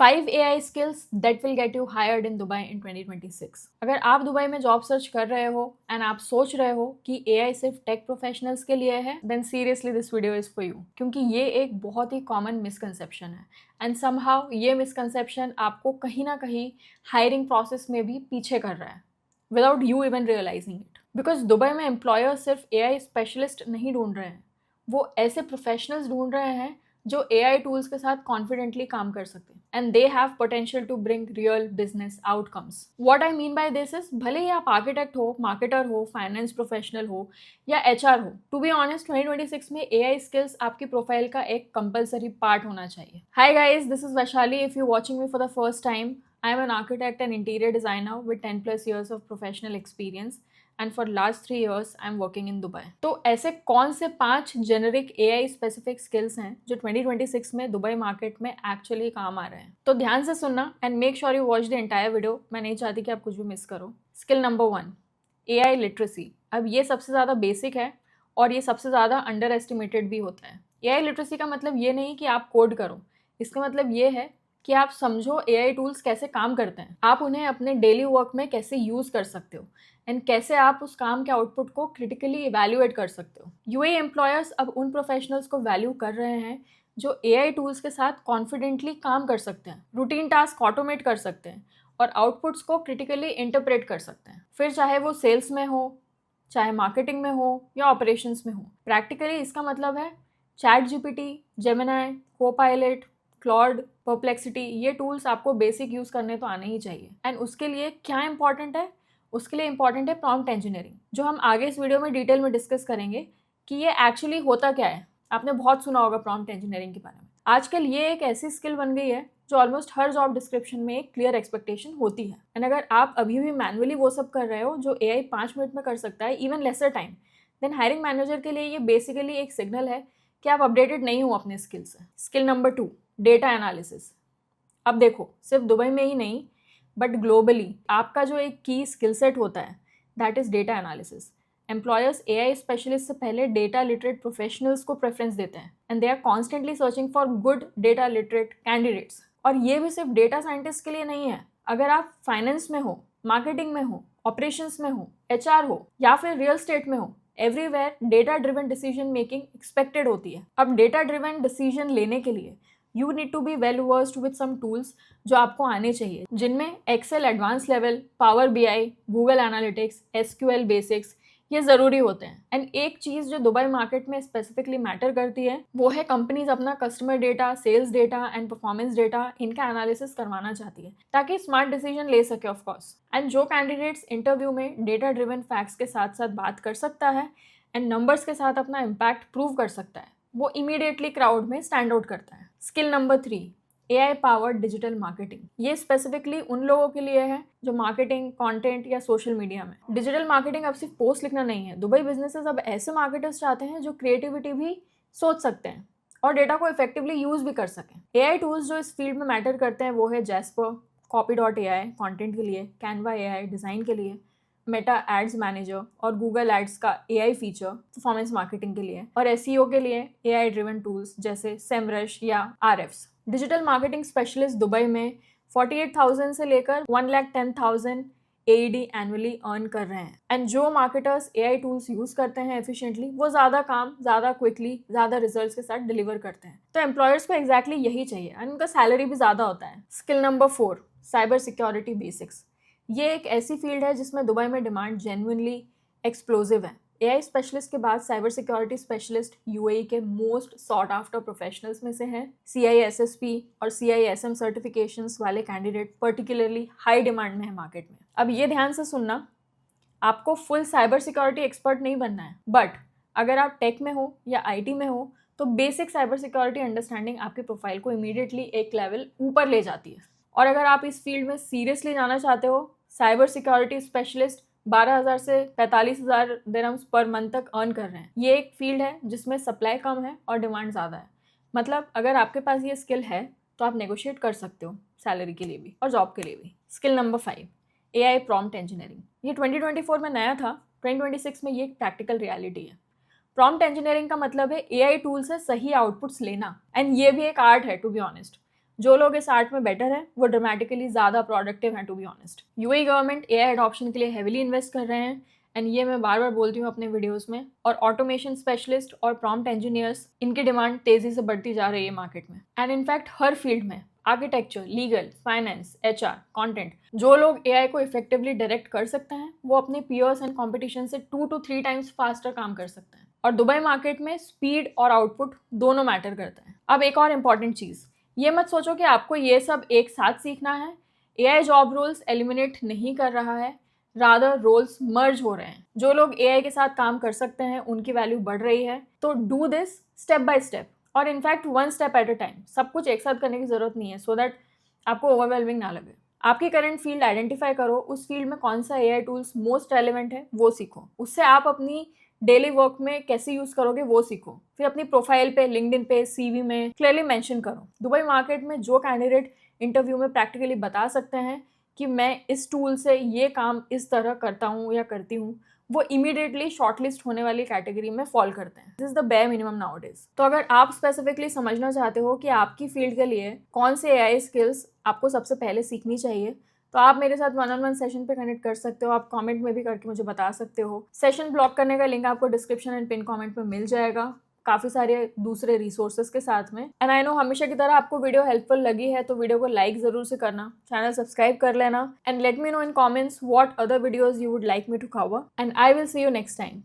5 AI skills that will get you hired in Dubai in 2026। अगर आप Dubai में job search कर रहे हो एंड आप सोच रहे हो कि AI सिर्फ टेक प्रोफेशनल्स के लिए है, then seriously this video is for you, क्योंकि ये एक बहुत ही कॉमन मिसकंसेप्शन है एंड समहाउ ये मिसकंसेप्शन आपको कहीं ना कहीं हायरिंग प्रोसेस में भी पीछे कर रहा है without you even realizing it. Because Dubai में एम्प्लॉयर सिर्फ AI स्पेशलिस्ट नहीं ढूंढ रहे हैं, वो ऐसे प्रोफेशनल्स ढूंढ रहे हैं जो AI टूल्स के साथ कॉन्फिडेंटली काम कर सकते हैं and they have potential to bring real business outcomes. What I mean by this is, भले ही आप आर्किटेक्ट हो, मार्केटर हो, फाइनेंस प्रोफेशनल हो या HR हो, टू बी ऑनेस्ट 2026 में AI स्किल्स आपकी प्रोफाइल का एक कंपलसरी पार्ट होना चाहिए। Hi guys, this is Vaishali. If you watching me for the first time, I am an architect and interior designer with 10 plus years of professional experience and for last 3 years I am working in Dubai। तो ऐसे कौन से 5 generic AI specific skills हैं जो 2026 में Dubai market में actually काम आ रहे हैं? तो ध्यान से सुनना and make sure you watch the entire video. मैं नहीं चाहती कि आप कुछ भी मिस करो। Skill number 1, AI literacy. अब ये सबसे ज़्यादा बेसिक है और ये सबसे ज़्यादा अंडर एस्टिमेटेड भी होता है। AI लिटरेसी का मतलब ये नहीं कि आप कोड करो, इसका मतलब ये है कि आप समझो AI टूल्स कैसे काम करते हैं, आप उन्हें अपने डेली वर्क में कैसे यूज़ कर सकते हो एंड कैसे आप उस काम के आउटपुट को क्रिटिकली इवैल्यूएट कर सकते हो। UAE एम्प्लॉयर्स अब उन प्रोफेशनल्स को वैल्यू कर रहे हैं जो AI टूल्स के साथ कॉन्फिडेंटली काम कर सकते हैं, रूटीन टास्क ऑटोमेट कर सकते हैं और आउटपुट्स को क्रिटिकली इंटरप्रेट कर सकते हैं, फिर चाहे वो सेल्स में हो, चाहे मार्केटिंग में हो या ऑपरेशंस में हो। प्रैक्टिकली इसका मतलब है ChatGPT, Gemini, Copilot, Claude, perplexity, ये टूल्स आपको बेसिक यूज़ करने तो आने ही चाहिए। एंड उसके लिए क्या इंपॉर्टेंट है? उसके लिए इंपॉर्टेंट है प्रॉम्प्ट इंजीनियरिंग, जो हम आगे इस वीडियो में डिटेल में डिस्कस करेंगे कि ये एक्चुअली होता क्या है। आपने बहुत सुना होगा प्रॉम्प्ट इंजीनियरिंग के बारे में। आजकल ये एक ऐसी स्किल बन गई है जो ऑलमोस्ट हर जॉब डिस्क्रिप्शन में एक क्लियर एक्सपेक्टेशन होती है। एंड अगर आप अभी भी मैनुअली वो सब कर रहे हो जो AI 5 मिनट में कर सकता है, even lesser time, then hiring manager के लिए ये बेसिकली एक सिग्नल है कि आप अपडेटेड नहीं हो अपने स्किल से। Skill number 2, data analysis. अब देखो, सिर्फ दुबई में ही नहीं बट ग्लोबली आपका जो एक की स्किल सेट होता है that is data analysis. Employers AI specialist से पहले डेटा लिटरेट प्रोफेशनल्स को प्रेफरेंस देते हैं and they are constantly searching for good data literate candidates. और ये भी सिर्फ डेटा साइंटिस्ट के लिए नहीं है। अगर आप फाइनेंस में हो, मार्केटिंग में हो, ऑपरेशंस में हो, HR हो या फिर रियल स्टेट में हो, everywhere data driven decision making expected होती है। अब डेटा ड्रिवन डिसीजन लेने के लिए you need to be well versed with some tools जो आपको आने चाहिए, जिनमें Excel advance level, power BI, Google Analytics, SQL basics, ये ज़रूरी होते हैं। एंड एक चीज़ जो दुबई मार्केट में स्पेसिफिकली मैटर करती है वो है कंपनीज अपना customer data, sales data and performance data, इनका एनालिसिस करवाना चाहती है ताकि स्मार्ट डिसीजन ले सके ऑफ कोर्स। एंड जो कैंडिडेट्स इंटरव्यू में डेटा ड्रिवन फैक्ट्स के साथ साथ बात कर सकता है एंड नंबर्स के साथ अपना इम्पैक्ट प्रूव कर सकता है, वो इमीडिएटली क्राउड में स्टैंड आउट करता है। Skill number 3, AI powered digital marketing. ये स्पेसिफिकली उन लोगों के लिए है जो मार्केटिंग, कंटेंट या सोशल मीडिया में। डिजिटल मार्केटिंग अब सिर्फ पोस्ट लिखना नहीं है। दुबई बिजनेसेस अब ऐसे मार्केटर्स चाहते हैं जो क्रिएटिविटी भी सोच सकते हैं और डेटा को इफेक्टिवली यूज भी कर सकें। AI टूल्स जो इस फील्ड में मैटर करते हैं वो है Jasper, Copy.ai कंटेंट के लिए, Canva AI डिज़ाइन के लिए, मेटा एड्स मैनेजर और गूगल एड्स का AI फीचर परफॉर्मेंस मार्केटिंग के लिए, और SEO के लिए AI ड्रिवन टूल्स जैसे SEMrush या Ahrefs। Digital marketing specialist Dubai में 48,000 से लेकर 1,10,000 AED एनुअली अर्न कर रहे हैं। एंड जो मार्केटर्स AI टूल्स यूज करते हैं एफिशिएंटली, वो ज़्यादा काम ज़्यादा क्विकली ज़्यादा रिजल्ट्स के साथ डिलीवर करते हैं। तो एम्प्लॉयर्स को एग्जैक्टली यही चाहिए एंड उनका सैलरी भी ज़्यादा होता है। Skill number 4, cyber security basics. ये एक ऐसी फील्ड है जिसमें दुबई में डिमांड जेन्युइनली एक्सप्लोजिव है। AI स्पेशलिस्ट के बाद साइबर सिक्योरिटी स्पेशलिस्ट UAE के मोस्ट सॉट आफ्टर प्रोफेशनल्स में से हैं। CISSP और CISM सर्टिफिकेशंस वाले कैंडिडेट पर्टिकुलरली हाई डिमांड में है मार्केट में। अब ये ध्यान से सुनना, आपको फुल साइबर सिक्योरिटी एक्सपर्ट नहीं बनना है, बट अगर आप टेक में हो या IT में हो तो बेसिक साइबर सिक्योरिटी अंडरस्टैंडिंग आपके प्रोफाइल को इमीडिएटली एक लेवल ऊपर ले जाती है। और अगर आप इस फील्ड में सीरियसली जाना चाहते हो, साइबर सिक्योरिटी स्पेशलिस्ट 12,000 से 45,000 दिरहम्स पर मंथ तक अर्न कर रहे हैं। ये एक फील्ड है जिसमें सप्लाई कम है और डिमांड ज़्यादा है। मतलब अगर आपके पास ये स्किल है तो आप नेगोशिएट कर सकते हो सैलरी के लिए भी और जॉब के लिए भी। Skill number 5, AI prompt engineering. ये 2024 में नया था, 2026 में ये एक प्रैक्टिकल रियलिटी है। प्रॉम्प्ट इंजीनियरिंग का मतलब है AI टूल से सही आउटपुट्स लेना एंड ये भी एक आर्ट है टू बी ऑनेस्ट। जो लोग इस आर्ट में बेटर है वो ड्रामेटिकली ज़्यादा प्रोडक्टिव हैं to be honest. UAE government AI adoption के लिए हेविली इन्वेस्ट कर रहे हैं एंड ये मैं बार बार बोलती हूँ अपने वीडियोस में। और ऑटोमेशन स्पेशलिस्ट और प्रॉम्प्ट इंजीनियर्स, इनकी डिमांड तेज़ी से बढ़ती जा रही है मार्केट में। एंड इनफैक्ट हर फील्ड में, architecture, legal, finance, HR, content, जो लोग एआई को इफेक्टिवली डायरेक्ट कर सकते हैं वो अपने पीयर्स एंड कंपटीशन से 2 to 3 टाइम्स फास्टर काम कर सकते हैं। और दुबई मार्केट में स्पीड और आउटपुट दोनों मैटर करते हैं। अब एक और इम्पॉर्टेंट चीज़, ये मत सोचो कि आपको ये सब एक साथ सीखना है। एआई जॉब रोल्स एलिमिनेट नहीं कर रहा है, रादर रोल्स मर्ज हो रहे हैं। जो लोग एआई के साथ काम कर सकते हैं उनकी वैल्यू बढ़ रही है। तो do this step by step और in fact 1 step at a time. सब कुछ एक साथ करने की जरूरत नहीं है सो दैट आपको ओवरवेलमिंग ना लगे। आपकी करंट फील्ड आइडेंटिफाई करो, उस फील्ड में कौन सा एआई टूल्स मोस्ट रेलिवेंट है वो सीखो, उससे आप अपनी डेली वर्क में कैसे यूज करोगे वो सीखो। फिर अपनी प्रोफाइल पे, लिंक्डइन पे, सीवी में क्लियरली मेंशन करो। दुबई मार्केट में जो कैंडिडेट इंटरव्यू में प्रैक्टिकली बता सकते हैं कि मैं इस टूल से ये काम इस तरह करता हूँ या करती हूँ, वो इमीडिएटली शॉर्टलिस्ट होने वाली कैटेगरी में फॉल करते हैं। This is the bare minimum nowadays. तो अगर आप स्पेसिफिकली समझना चाहते हो कि आपकी फील्ड के लिए कौन से एआई स्किल्स आपको सबसे पहले सीखनी चाहिए, तो आप मेरे साथ 1-on-1 सेशन पे कनेक्ट कर सकते हो। आप कमेंट में भी करके मुझे बता सकते हो। सेशन ब्लॉक करने का लिंक आपको डिस्क्रिप्शन एंड पिन कमेंट में मिल जाएगा, काफ़ी सारे दूसरे रिसोर्सेज के साथ में। एंड आई नो हमेशा की तरह आपको वीडियो हेल्पफुल लगी है तो वीडियो को लाइक ज़रूर से करना, चैनल सब्सक्राइब कर लेना and let me know in comments what other videos you would like me to cover and I will see you next time.